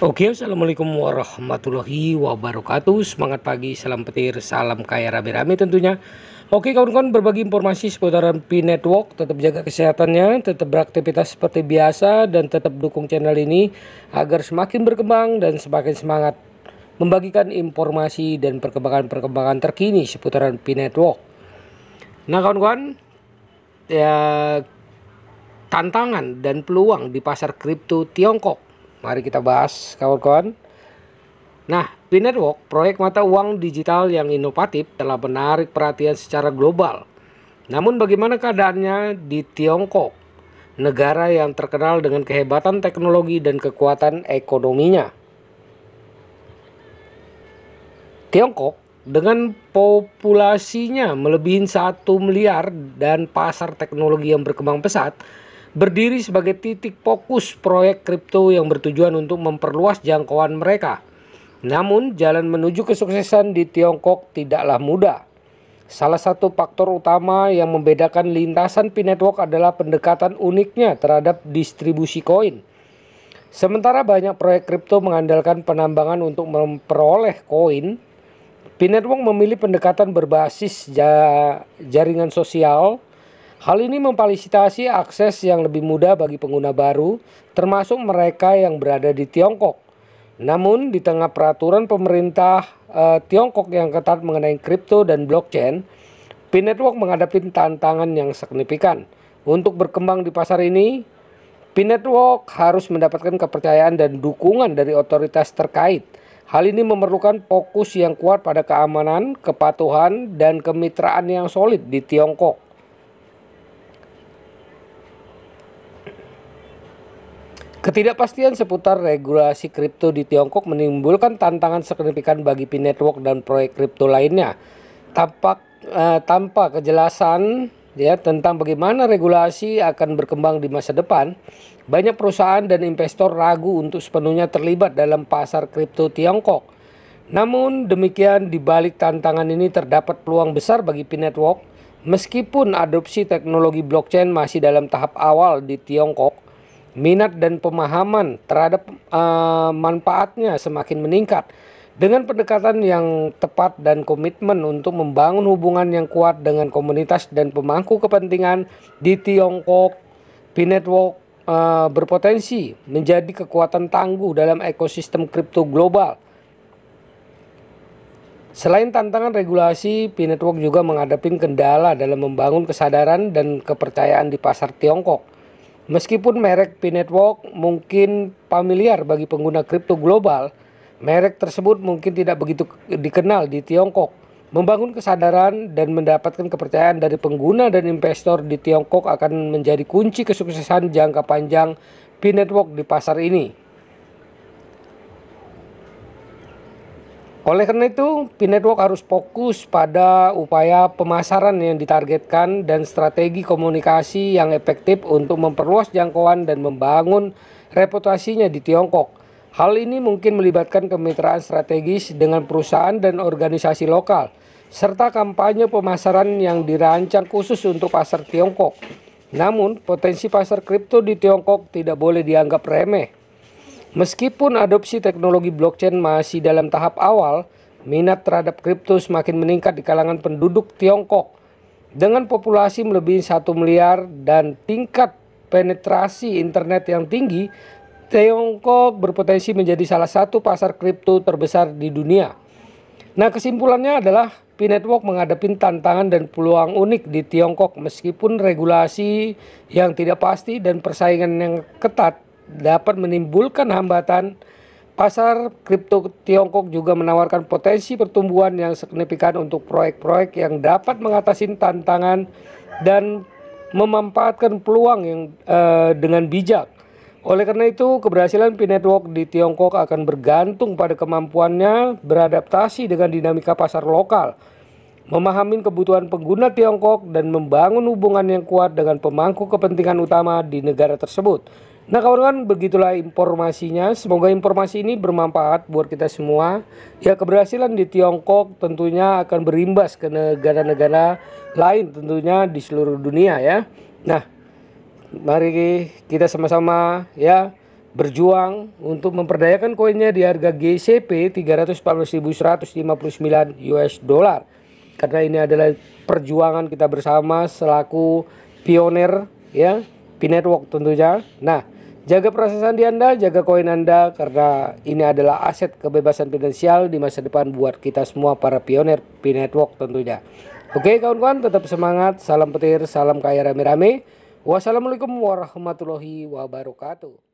Oke, assalamualaikum warahmatullahi wabarakatuh. Semangat pagi, salam petir, salam kaya rame-rame tentunya. Oke kawan-kawan, berbagi informasi seputaran P-Network. Tetap jaga kesehatannya, tetap beraktivitas seperti biasa, dan tetap dukung channel ini agar semakin berkembang dan semakin semangat membagikan informasi dan perkembangan-perkembangan terkini seputaran P-Network. Nah kawan-kawan, ya, tantangan dan peluang di pasar kripto Tiongkok. Mari kita bahas kawan-kawan. Nah, P-Network, proyek mata uang digital yang inovatif, telah menarik perhatian secara global. Namun bagaimana keadaannya di Tiongkok, negara yang terkenal dengan kehebatan teknologi dan kekuatan ekonominya? Tiongkok dengan populasinya melebihi 1 miliar dan pasar teknologi yang berkembang pesat, berdiri sebagai titik fokus proyek kripto yang bertujuan untuk memperluas jangkauan mereka. Namun, jalan menuju kesuksesan di Tiongkok tidaklah mudah. Salah satu faktor utama yang membedakan lintasan P-Network adalah pendekatan uniknya terhadap distribusi koin. Sementara banyak proyek kripto mengandalkan penambangan untuk memperoleh koin, P-Network memilih pendekatan berbasis jaringan sosial. Hal ini memfasilitasi akses yang lebih mudah bagi pengguna baru, termasuk mereka yang berada di Tiongkok. Namun, di tengah peraturan pemerintah Tiongkok yang ketat mengenai kripto dan blockchain, P-Network menghadapi tantangan yang signifikan. Untuk berkembang di pasar ini, P-Network harus mendapatkan kepercayaan dan dukungan dari otoritas terkait. Hal ini memerlukan fokus yang kuat pada keamanan, kepatuhan, dan kemitraan yang solid di Tiongkok. Ketidakpastian seputar regulasi kripto di Tiongkok menimbulkan tantangan signifikan bagi P-Network dan proyek kripto lainnya. Tanpa kejelasan tentang bagaimana regulasi akan berkembang di masa depan, banyak perusahaan dan investor ragu untuk sepenuhnya terlibat dalam pasar kripto Tiongkok. Namun demikian, di balik tantangan ini terdapat peluang besar bagi P-Network. Meskipun adopsi teknologi blockchain masih dalam tahap awal di Tiongkok, minat dan pemahaman terhadap manfaatnya semakin meningkat. Dengan pendekatan yang tepat dan komitmen untuk membangun hubungan yang kuat dengan komunitas dan pemangku kepentingan di Tiongkok, P-Network berpotensi menjadi kekuatan tangguh dalam ekosistem kripto global. Selain tantangan regulasi, P-Network juga menghadapi kendala dalam membangun kesadaran dan kepercayaan di pasar Tiongkok. Meskipun merek P-Network mungkin familiar bagi pengguna kripto global, merek tersebut mungkin tidak begitu dikenal di Tiongkok. Membangun kesadaran dan mendapatkan kepercayaan dari pengguna dan investor di Tiongkok akan menjadi kunci kesuksesan jangka panjang P-Network di pasar ini. Oleh karena itu, P-Network harus fokus pada upaya pemasaran yang ditargetkan dan strategi komunikasi yang efektif untuk memperluas jangkauan dan membangun reputasinya di Tiongkok. Hal ini mungkin melibatkan kemitraan strategis dengan perusahaan dan organisasi lokal, serta kampanye pemasaran yang dirancang khusus untuk pasar Tiongkok. Namun, potensi pasar kripto di Tiongkok tidak boleh dianggap remeh. Meskipun adopsi teknologi blockchain masih dalam tahap awal, minat terhadap kripto semakin meningkat di kalangan penduduk Tiongkok. Dengan populasi melebihi 1 miliar dan tingkat penetrasi internet yang tinggi, Tiongkok berpotensi menjadi salah satu pasar kripto terbesar di dunia. Nah, kesimpulannya adalah P-Network menghadapi tantangan dan peluang unik di Tiongkok meskipun regulasi yang tidak pasti dan persaingan yang ketat dapat menimbulkan hambatan. Pasar kripto Tiongkok juga menawarkan potensi pertumbuhan yang signifikan untuk proyek-proyek yang dapat mengatasi tantangan dan memanfaatkan peluang yang dengan bijak. Oleh karena itu, keberhasilan P-Network di Tiongkok akan bergantung pada kemampuannya beradaptasi dengan dinamika pasar lokal, memahami kebutuhan pengguna Tiongkok, dan membangun hubungan yang kuat dengan pemangku kepentingan utama di negara tersebut. Nah kawan-kawan, begitulah informasinya. Semoga informasi ini bermanfaat buat kita semua. Ya, keberhasilan di Tiongkok tentunya akan berimbas ke negara-negara lain tentunya di seluruh dunia ya. Nah, mari kita sama-sama ya berjuang untuk memperdayakan koinnya di harga GCP 314.159 US dollar. Karena ini adalah perjuangan kita bersama selaku pioner ya, P-Network tentunya. Nah, jaga perasaan di Anda, jaga koin Anda, karena ini adalah aset kebebasan finansial di masa depan buat kita semua para pioner P-Network tentunya. Oke kawan-kawan, tetap semangat, salam petir, salam kaya rame-rame. Wassalamualaikum warahmatullahi wabarakatuh.